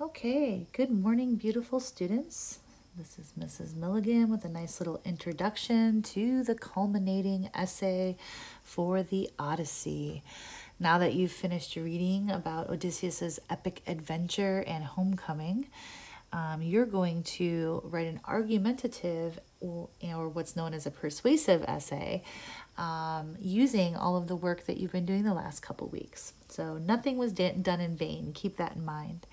Okay, good morning, beautiful students. This is Mrs. Milligan with a nice little introduction to the culminating essay for the Odyssey. Now that you've finished reading about Odysseus's epic adventure and homecoming, you're going to write an argumentative or what's known as a persuasive essay using all of the work that you've been doing the last couple weeks. So nothing was done in vain. Keep that in mind.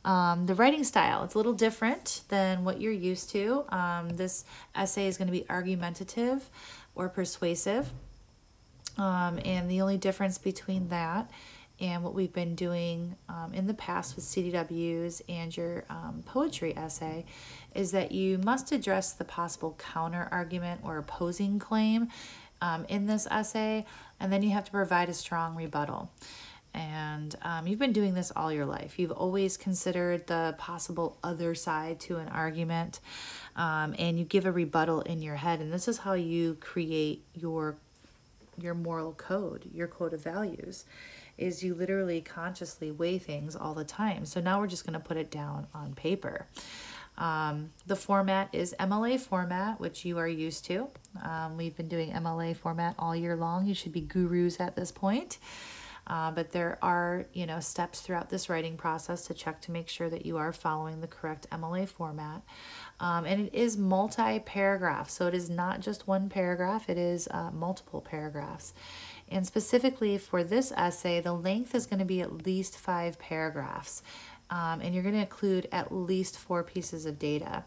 The writing style, it's a little different than what you're used to. This essay is going to be argumentative or persuasive. And the only difference between that and what we've been doing in the past with CDWs and your poetry essay is that you must address the possible counter argument or opposing claim in this essay, and then you have to provide a strong rebuttal. And you've been doing this all your life. You've always considered the possible other side to an argument, and you give a rebuttal in your head. And this is how you create your moral code, your code of values, is you literally consciously weigh things all the time. So now we're just going to put it down on paper. The format is MLA format, which you are used to. We've been doing MLA format all year long. You should be gurus at this point. But there are, steps throughout this writing process to check to make sure that you are following the correct MLA format. And it is multi-paragraph, so it is not just one paragraph, it is multiple paragraphs. And specifically for this essay, the length is going to be at least 5 paragraphs. And you're going to include at least 4 pieces of data.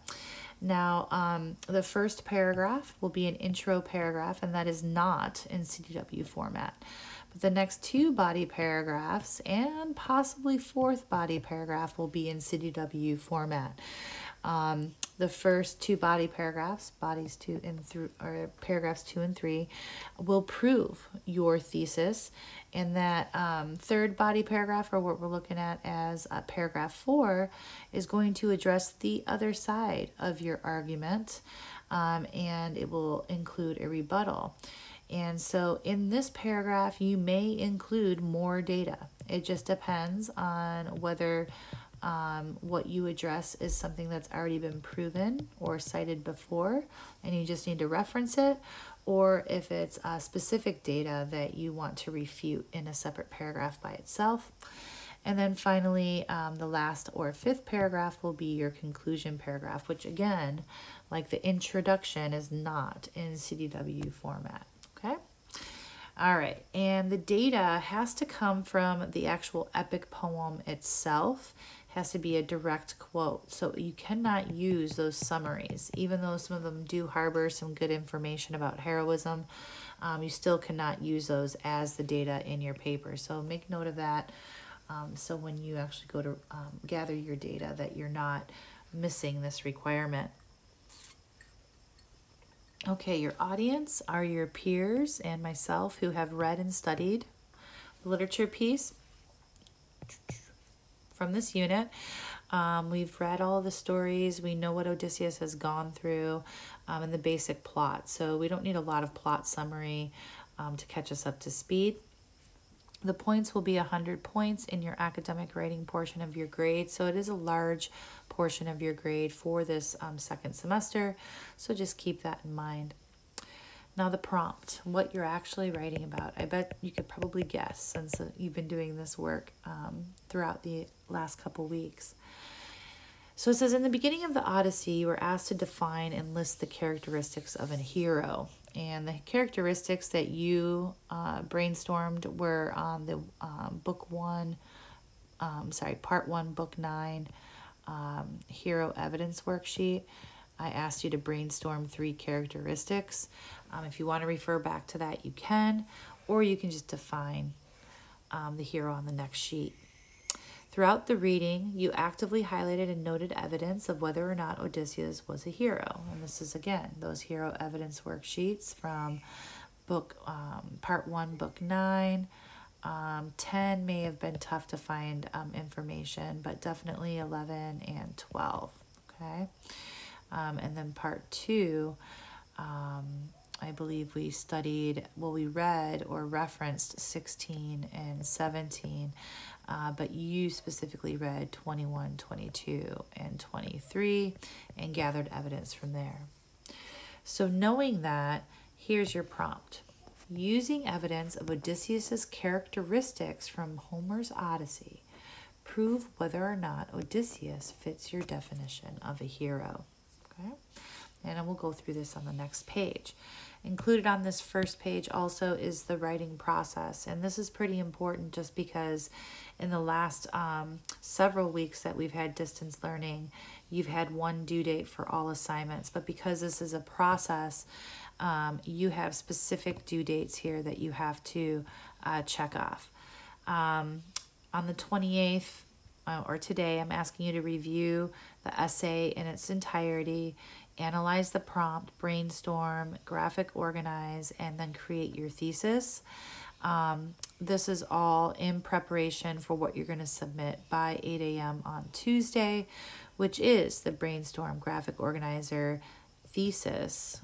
Now, the first paragraph will be an intro paragraph, and that is not in CDW format. But the next 2 body paragraphs and possibly 4th body paragraph will be in CDW format. The first 2 body paragraphs, paragraphs 2 and 3, will prove your thesis, and that 3rd body paragraph, or what we're looking at as paragraph 4, is going to address the other side of your argument, and it will include a rebuttal. And so in this paragraph, you may include more data. It just depends on whether what you address is something that's already been proven or cited before, and you just need to reference it, or if it's specific data that you want to refute in a separate paragraph by itself. And then finally, the last or 5th paragraph will be your conclusion paragraph, which again, like the introduction, is not in CDW format. Okay? All right, and the data has to come from the actual epic poem itself. It has to be a direct quote. So you cannot use those summaries. Even though some of them do harbor some good information about heroism, you still cannot use those as the data in your paper. So make note of that. So when you actually go to gather your data, that you're not missing this requirement. Okay, your audience are your peers and myself who have read and studied the literature piece from this unit. We've read all the stories. We know what Odysseus has gone through and the basic plot. So we don't need a lot of plot summary to catch us up to speed. The points will be 100 points in your academic writing portion of your grade. So it is a large portion of your grade for this second semester. So just keep that in mind. Now the prompt, what you're actually writing about. I bet you could probably guess since you've been doing this work throughout the last couple weeks. So it says, in the beginning of the Odyssey, you were asked to define and list the characteristics of a hero. And the characteristics that you brainstormed were on the part 1, book 9, hero evidence worksheet. I asked you to brainstorm 3 characteristics. If you want to refer back to that, you can, or you can just define the hero on the next sheet. Throughout the reading, you actively highlighted and noted evidence of whether or not Odysseus was a hero. And this is, again, those hero evidence worksheets from part 1, book 9. 10 may have been tough to find information, but definitely 11 and 12. Okay. And then part 2, I believe we studied, we read or referenced 16 and 17. but you specifically read 21, 22, and 23 and gathered evidence from there. So knowing that, here's your prompt. Using evidence of Odysseus's characteristics from Homer's Odyssey, prove whether or not Odysseus fits your definition of a hero. Okay? And we'll go through this on the next page. Included on this first page also is the writing process. And this is pretty important just because in the last several weeks that we've had distance learning, you've had one due date for all assignments. But because this is a process, you have specific due dates here that you have to check off. On the 28th, or today, I'm asking you to review the essay in its entirety, analyze the prompt, brainstorm, graphic organize, and then create your thesis. This is all in preparation for what you're going to submit by 8 a.m. on Tuesday, which is the brainstorm, graphic organizer, thesis,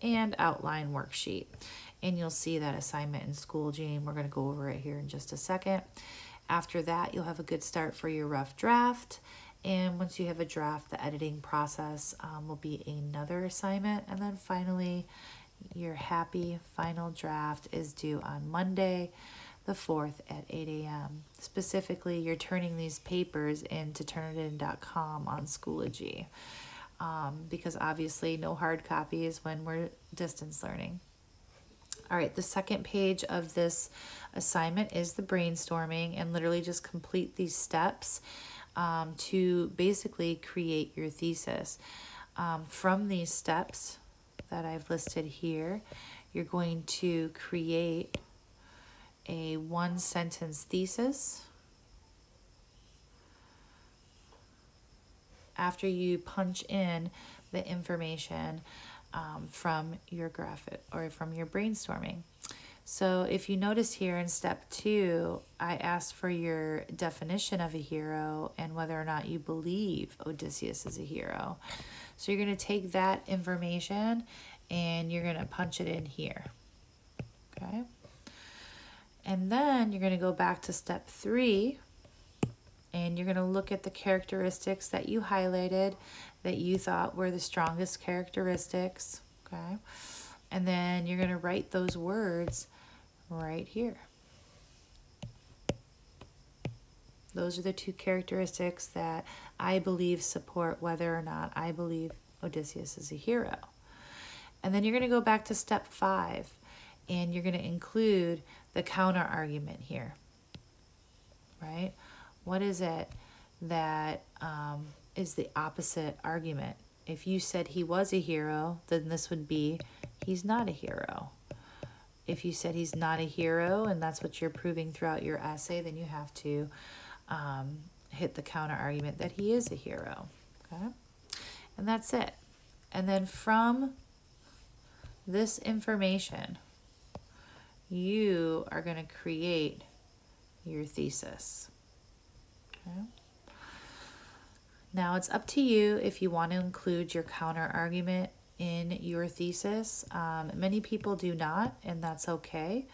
and outline worksheet. And you'll see that assignment in Schoolgene. We're going to go over it here in just a second. After that, you'll have a good start for your rough draft. And once you have a draft, the editing process will be another assignment. And then finally, your happy final draft is due on Monday, the 4th at 8 a.m. Specifically, you're turning these papers into turnitin.com on Schoology. Because obviously no hard copies when we're distance learning. All right, the second page of this assignment is the brainstorming, and literally just complete these steps to basically create your thesis. From these steps that I've listed here, you're going to create a one-sentence thesis. After you punch in the information from your graphic or from your brainstorming. So if you notice here in step 2, I asked for your definition of a hero and whether or not you believe Odysseus is a hero. So you're going to take that information and you're going to punch it in here. Okay. And then you're going to go back to step 3. And you're going to look at the characteristics that you highlighted that you thought were the strongest characteristics, okay? And then you're going to write those words right here. Those are the 2 characteristics that I believe support whether or not I believe Odysseus is a hero. And then you're going to go back to step 5, and you're going to include the counter argument here, right? What is it that is the opposite argument? If you said he was a hero, then this would be he's not a hero. If you said he's not a hero and that's what you're proving throughout your essay, then you have to hit the counter argument that he is a hero. Okay? And that's it. And then from this information, you are going to create your thesis. Okay. Now it's up to you if you want to include your counter argument in your thesis. Many people do not, and that's okay,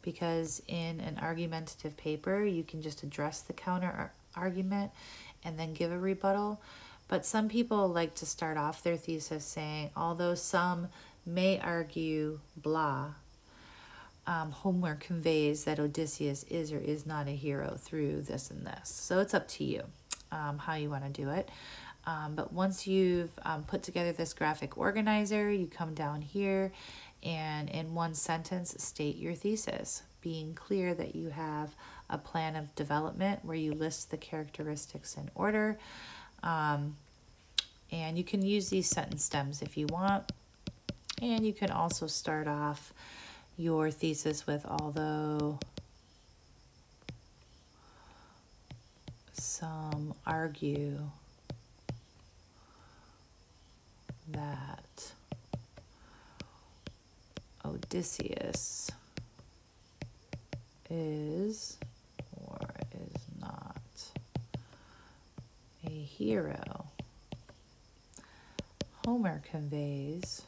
because in an argumentative paper you can just address the counter argument and then give a rebuttal. But some people like to start off their thesis saying, although some may argue blah, Homer conveys that Odysseus is or is not a hero through this and this. So it's up to you how you want to do it. But once you've put together this graphic organizer, you come down here and in one sentence state your thesis, being clear that you have a plan of development where you list the characteristics in order. And you can use these sentence stems if you want. And you can also start off your thesis with, although some argue that Odysseus is or is not a hero, Homer conveys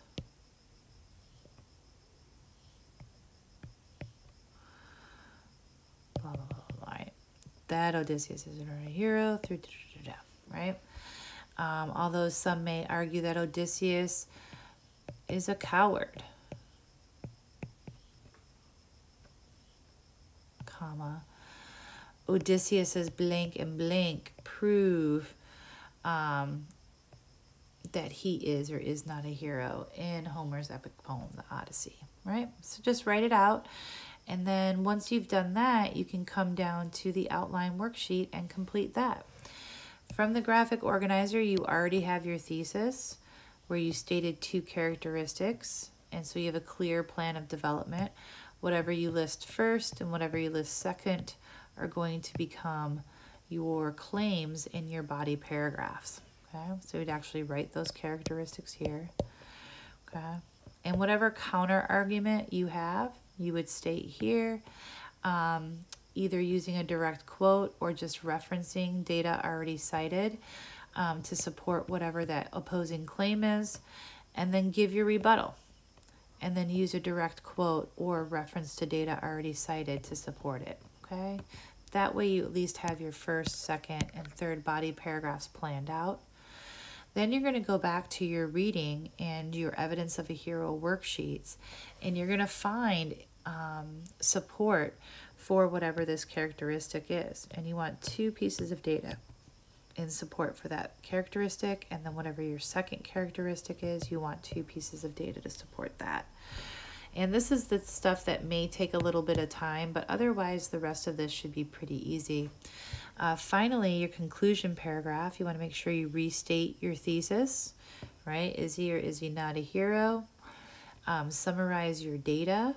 that Odysseus is not a hero, right? Although some may argue that Odysseus is a coward, comma, Odysseus's blank and blank prove that he is or is not a hero in Homer's epic poem, the Odyssey, right? So just write it out. And then once you've done that, you can come down to the outline worksheet and complete that. From the graphic organizer, you already have your thesis where you stated 2 characteristics. And so you have a clear plan of development. Whatever you list first and whatever you list second are going to become your claims in your body paragraphs. Okay, so we'd actually write those characteristics here. Okay, and whatever counter argument you have, you would state here, either using a direct quote or just referencing data already cited to support whatever that opposing claim is, and then give your rebuttal, and then use a direct quote or reference to data already cited to support it. Okay, that way you at least have your first, second, and third body paragraphs planned out. Then you're going to go back to your reading and your evidence of a hero worksheets, and you're going to find support for whatever this characteristic is. And you want 2 pieces of data in support for that characteristic, and then whatever your second characteristic is, you want 2 pieces of data to support that. And this is the stuff that may take a little bit of time, but otherwise the rest of this should be pretty easy. Finally, your conclusion paragraph, you want to make sure you restate your thesis, right? Is he or is he not a hero? Summarize your data,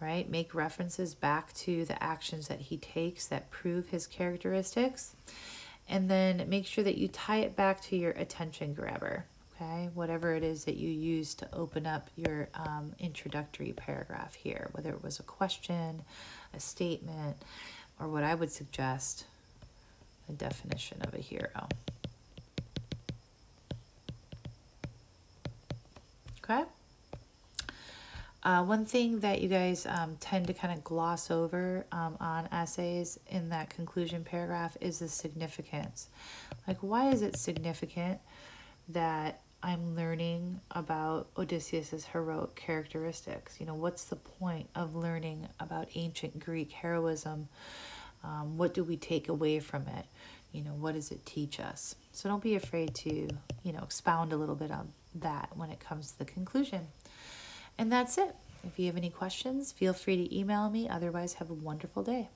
right? Make references back to the actions that he takes that prove his characteristics. And then make sure that you tie it back to your attention grabber, okay? Whatever it is that you use to open up your introductory paragraph here, whether it was a question, a statement, or what I would suggest, a definition of a hero. Okay? One thing that you guys tend to kind of gloss over on essays in that conclusion paragraph is the significance. Like, why is it significant that I'm learning about Odysseus's heroic characteristics? You know, what's the point of learning about ancient Greek heroism? What do we take away from it? You know, what does it teach us? So don't be afraid to, you know, expound a little bit on that when it comes to the conclusion. And that's it. If you have any questions, feel free to email me. Otherwise, have a wonderful day.